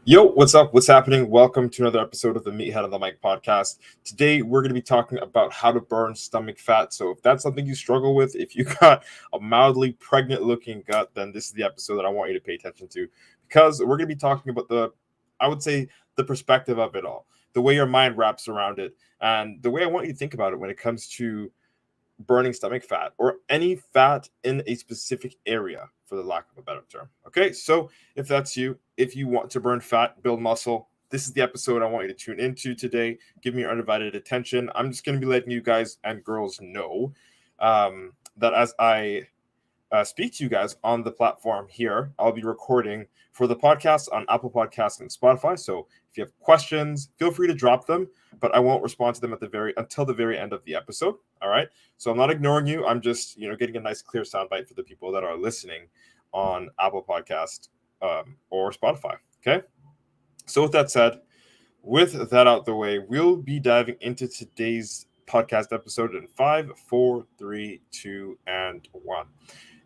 Yo, what's up? What's happening? Welcome to another episode of the Meathead on the Mic podcast. Today, we're going to be talking about how to burn stomach fat. So, if that's something you struggle with, if you got a mildly pregnant looking gut, then this is the episode that I want you to pay attention to because we're going to be talking about I would say, the perspective of it all, the way your mind wraps around it, and the way I want you to think about it when it comes to burning stomach fat or any fat in a specific area, for the lack of a better term. Okay, so if that's you, if you want to burn fat, build muscle, this is the episode I want you to tune into today. Give me your undivided attention. I'm just going to be letting you guys and girls know that as I speak to you guys on the platform here, I'll be recording for the podcast on Apple Podcasts and Spotify. So if you have questions, feel free to drop them, but I won't respond to them until the very end of the episode. All right. So I'm not ignoring you. I'm just, getting a nice clear soundbite for the people that are listening on Apple Podcast or Spotify. Okay. So with that said, with that out the way, we'll be diving into today's podcast episode in 5, 4, 3, 2, and 1.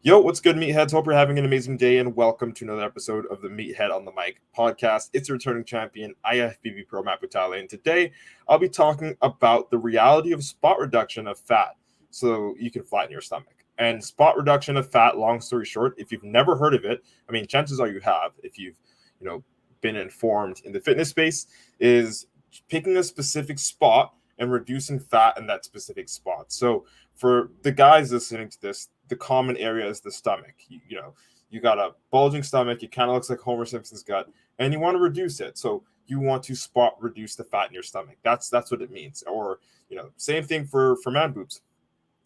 Yo, what's good, meatheads? Hope you're having an amazing day, and welcome to another episode of the Meathead on the Mic podcast. It's a returning champion, IFBB PRO Matt Butale, and today I'll be talking about the reality of spot reduction of fat so you can flatten your stomach. And spot reduction of fat, long story short, if you've never heard of it, I mean, chances are you have, if you've, been informed in the fitness space, is picking a specific spot and reducing fat in that specific spot. So for the guys listening to this, the common area is the stomach. You got a bulging stomach. It kind of looks like Homer Simpson's gut, and you want to reduce it. So you want to spot reduce the fat in your stomach. That's what it means. Or same thing for man boobs.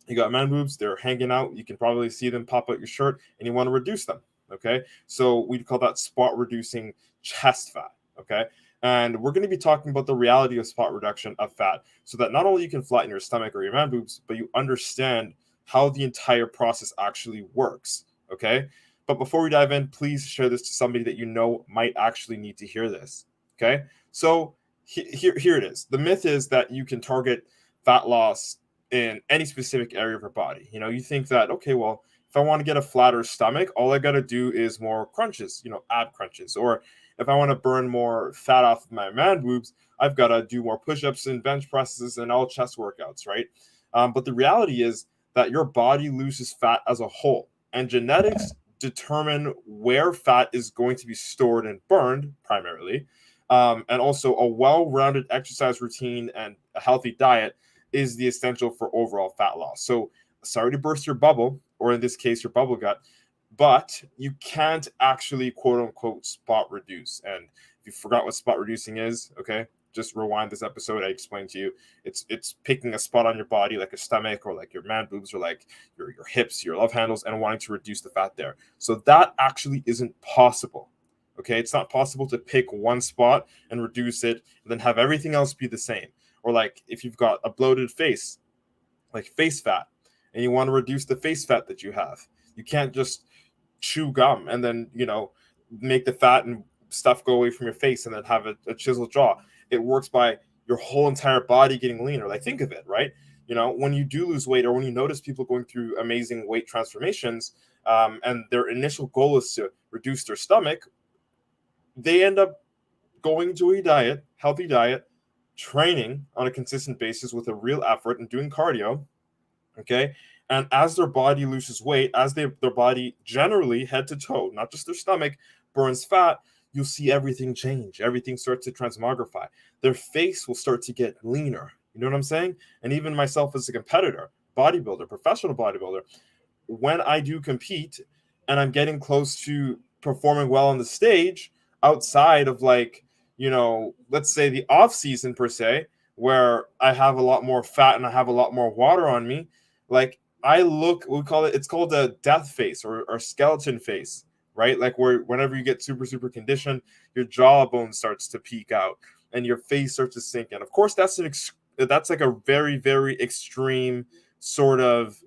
You got man boobs. They're hanging out. You can probably see them pop out your shirt, and you want to reduce them. Okay, so we call that spot reducing chest fat. Okay. And we're going to be talking about the reality of spot reduction of fat so that not only you can flatten your stomach or your man boobs, but you understand how the entire process actually works. Okay. But before we dive in, please share this to somebody that you know might actually need to hear this. Okay. So here it is. The myth is that you can target fat loss in any specific area of your body. You think that, okay, well, if I want to get a flatter stomach, all I got to do is more crunches, ab crunches. Or if I want to burn more fat off of my man boobs, I've got to do more push-ups and bench presses and all chest workouts, right? But the reality is that your body loses fat as a whole, and genetics determine where fat is going to be stored and burned primarily. And also a well-rounded exercise routine and a healthy diet is the essential for overall fat loss. So sorry to burst your bubble, or in this case, your bubble gut, but you can't actually quote unquote spot reduce. And if you forgot what spot reducing is, okay, just rewind this episode. I explained to you. It's picking a spot on your body like a stomach or like your man boobs or like your hips, your love handles, and wanting to reduce the fat there. So that actually isn't possible. Okay, it's not possible to pick one spot and reduce it and then have everything else be the same. Or like if you've got a bloated face, like face fat, and you want to reduce the face fat that you have, you can't just chew gum and then make the fat and stuff go away from your face and then have a chiseled jaw. It works by your whole entire body getting leaner. Like, think of it, right? When you do lose weight, or when you notice people going through amazing weight transformations, and their initial goal is to reduce their stomach, they end up going to a healthy diet, training on a consistent basis with a real effort and doing cardio. Okay. And as their body loses weight, as their body generally head to toe, not just their stomach, burns fat, you'll see everything change. Everything starts to transmogrify. Their face will start to get leaner. You know what I'm saying? And even myself as a competitor, bodybuilder, professional bodybuilder, when I do compete and I'm getting close to performing well on the stage, outside of let's say the off season per se, where I have a lot more fat and I have a lot more water on me, like it's called the death face or skeleton face, right? Like where whenever you get super, super conditioned, your jawbone starts to peek out and your face starts to sink in. Of course, that's like a very, very extreme sort of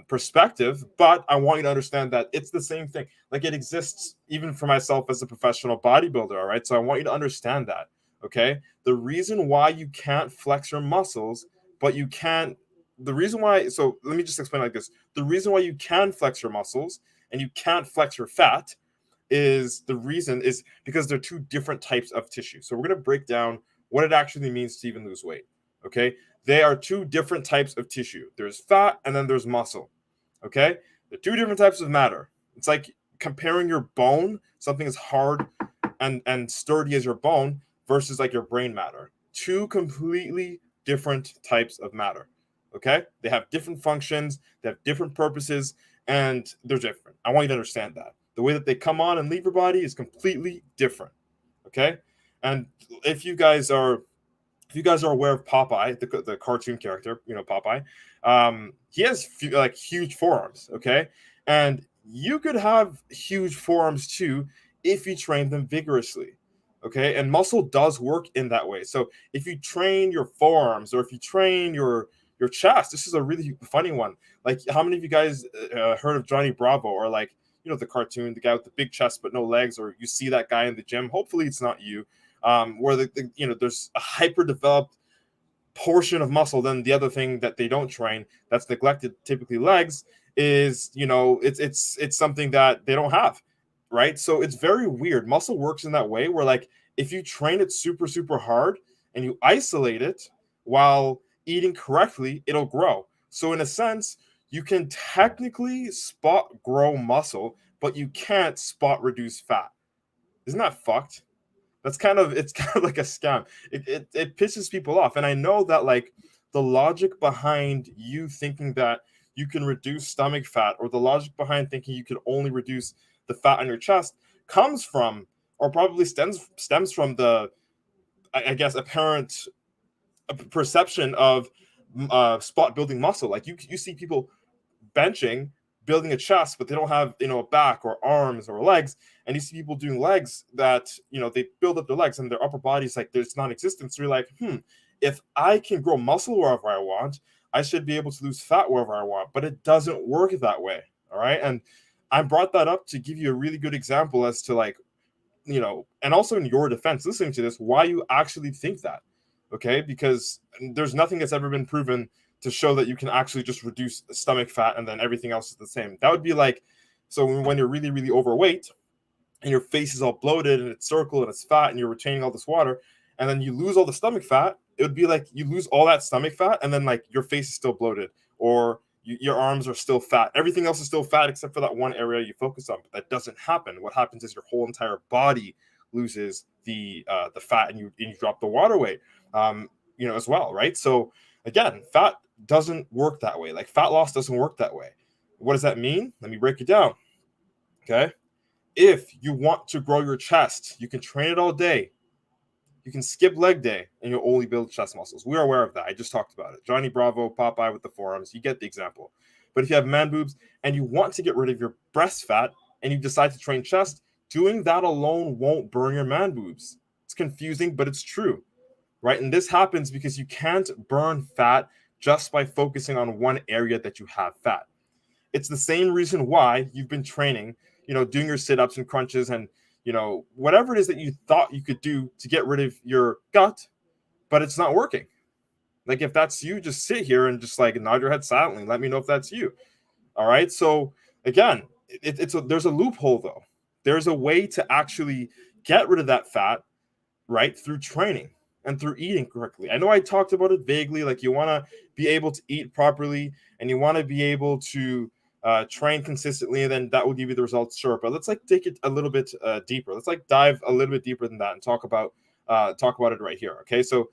perspective, but I want you to understand that it's the same thing. Like, it exists even for myself as a professional bodybuilder. All right. So I want you to understand that. Okay. The reason why you can't flex your muscles, but you can't, so let me just explain like this. The reason why you can flex your muscles and you can't flex your fat is the reason is because they're two different types of tissue. So we're going to break down what it actually means to even lose weight. Okay, they are two different types of tissue. There's fat and then there's muscle. Okay, they're two different types of matter. It's like comparing your bone, something as hard and sturdy as your bone, versus like your brain matter. Two completely different types of matter. Okay, they have different functions, they have different purposes, and they're different. I want you to understand that the way that they come on and leave your body is completely different. Okay, and if you guys are aware of Popeye, the cartoon character, Popeye, he has like huge forearms. Okay, and you could have huge forearms too if you train them vigorously. Okay, and muscle does work in that way. So if you train your forearms or if you train your chest, this is a really funny one. Like, how many of you guys heard of Johnny Bravo, or like, the cartoon, the guy with the big chest but no legs, or you see that guy in the gym? Hopefully it's not you. Where there's a hyper developed portion of muscle. Then the other thing that they don't train, that's neglected, typically legs, is it's something that they don't have, right? So it's very weird. Muscle works in that way where, like, if you train it super super hard and you isolate it while eating correctly, it'll grow. So in a sense, you can technically spot grow muscle, but you can't spot reduce fat. Isn't that fucked? It's kind of like a scam. It pisses people off. And I know that, like, the logic behind you thinking that you can reduce stomach fat, or the logic behind thinking you can only reduce the fat on your chest, comes from, or probably stems from, the, I guess, apparent perception of spot building muscle. Like, you see people benching, building a chest, but they don't have, a back or arms or legs. And you see people doing legs that, they build up their legs and their upper body's like there's non-existent. So you're like, if I can grow muscle wherever I want, I should be able to lose fat wherever I want. But it doesn't work that way. All right. And I brought that up to give you a really good example as to, like, and also in your defense, listening to this, why you actually think that. Okay. Because there's nothing that's ever been proven to show that you can actually just reduce stomach fat and then everything else is the same. That would be like, so when you're really, really overweight and your face is all bloated and it's circled and it's fat and you're retaining all this water, and then you lose all the stomach fat, it would be like you lose all that stomach fat and then, like, your face is still bloated, or your arms are still fat. Everything else is still fat except for that one area you focus on. But that doesn't happen. What happens is your whole entire body loses the fat, and you drop the water weight, as well, right? So again, fat doesn't work that way. Like, fat loss doesn't work that way. What does that mean? Let me break it down. Okay. If you want to grow your chest, you can train it all day. You can skip leg day and you'll only build chest muscles. We're aware of that. I just talked about it. Johnny Bravo, Popeye with the forearms, you get the example. But if you have man boobs and you want to get rid of your breast fat and you decide to train chest, doing that alone won't burn your man boobs. It's confusing, but it's true, right? And this happens because you can't burn fat just by focusing on one area that you have fat. It's the same reason why you've been training, doing your sit-ups and crunches and, whatever it is that you thought you could do to get rid of your gut, but it's not working. Like, if that's you, just sit here and just, like, nod your head silently. Let me know if that's you. All right. So again, there's a loophole though. There's a way to actually get rid of that fat, right, through training and through eating correctly. I know I talked about it vaguely, like, you want to be able to eat properly and you want to be able to train consistently, and then that will give you the results. Sure, but let's, like, take it a little bit deeper. Let's, like, dive a little bit deeper than that and talk about it right here. Okay, so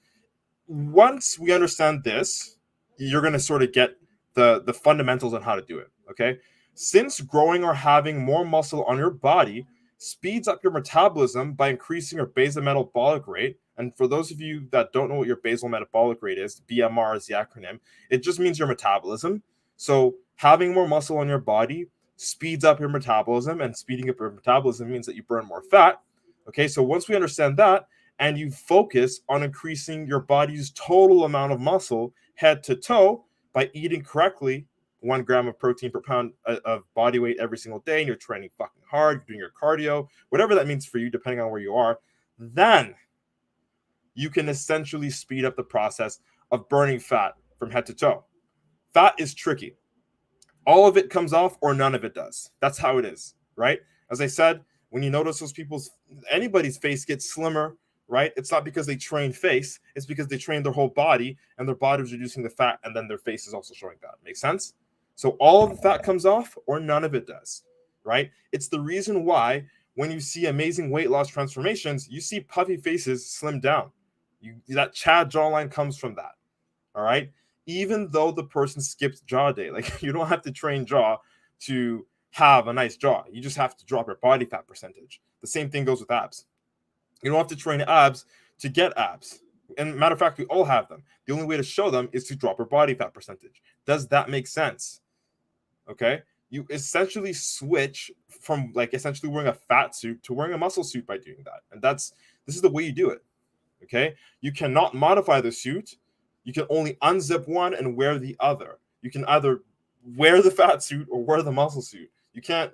once we understand this, you're going to sort of get the fundamentals on how to do it. Okay, since growing or having more muscle on your body speeds up your metabolism by increasing your basal metabolic rate. And for those of you that don't know what your basal metabolic rate is, BMR is the acronym. It just means your metabolism. So having more muscle on your body speeds up your metabolism, and speeding up your metabolism means that you burn more fat. Okay, so once we understand that, and you focus on increasing your body's total amount of muscle head to toe by eating correctly, 1 gram of protein per pound of body weight every single day, and you're training fucking hard, you're doing your cardio, whatever that means for you, depending on where you are, then you can essentially speed up the process of burning fat from head to toe. Fat is tricky. All of it comes off or none of it does. That's how it is, right? As I said, When you notice anybody's face gets slimmer, right? It's not because they train face, it's because they train their whole body, and their body is reducing the fat, and then their face is also showing that. Make sense? So all of the fat comes off, or none of it does, right? It's the reason why when you see amazing weight loss transformations, you see puffy faces slim down. That Chad jawline comes from that, all right? Even though the person skipped jaw day, like you don't have to train jaw to have a nice jaw. You just have to drop your body fat percentage. The same thing goes with abs. You don't have to train abs to get abs. And matter of fact, we all have them. The only way to show them is to drop your body fat percentage. Does that make sense? Okay. You essentially switch from like essentially wearing a fat suit to wearing a muscle suit by doing that. And this is the way you do it. Okay. You cannot modify the suit. You can only unzip one and wear the other. You can either wear the fat suit or wear the muscle suit. You can't,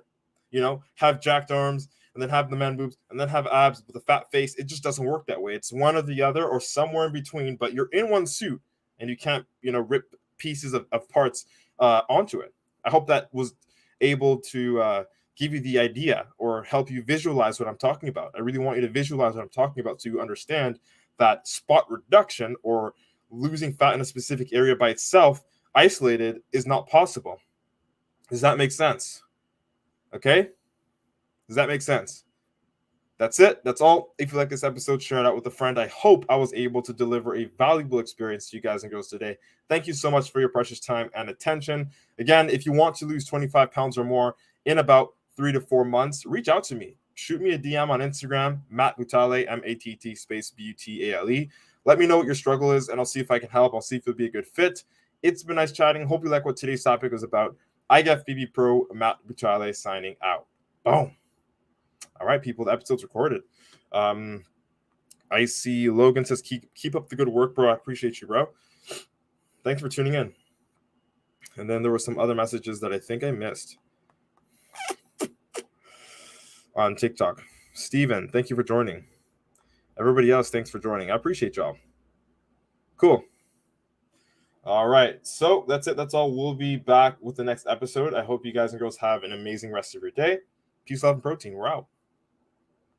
have jacked arms and then have the man boobs and then have abs with a fat face. It just doesn't work that way. It's one or the other or somewhere in between, but you're in one suit and you can't, rip pieces of parts onto it. I hope that was able to give you the idea or help you visualize what I'm talking about. I really want you to visualize what I'm talking about so you understand that spot reduction or losing fat in a specific area by itself, isolated, is not possible. Does that make sense? Okay? Does that make sense? That's it. That's all. If you like this episode, share it out with a friend. I hope I was able to deliver a valuable experience to you guys and girls today. Thank you so much for your precious time and attention. Again, if you want to lose 25 pounds or more in about 3 to 4 months, reach out to me. Shoot me a DM on Instagram, Matt Butale, MATT space BUTALE. Let me know what your struggle is, and I'll see if I can help. I'll see if it'll be a good fit. It's been nice chatting. Hope you like what today's topic was about. IFBB PRO, Matt Butale signing out. Boom. All right, people, the episode's recorded. I see Logan says, keep up the good work, bro. I appreciate you, bro. Thanks for tuning in. And then there were some other messages that I think I missed on TikTok. Steven, thank you for joining. Everybody else, thanks for joining. I appreciate y'all. Cool. All right, so that's it. That's all. We'll be back with the next episode. I hope you guys and girls have an amazing rest of your day. Peace, love, and protein. We're out.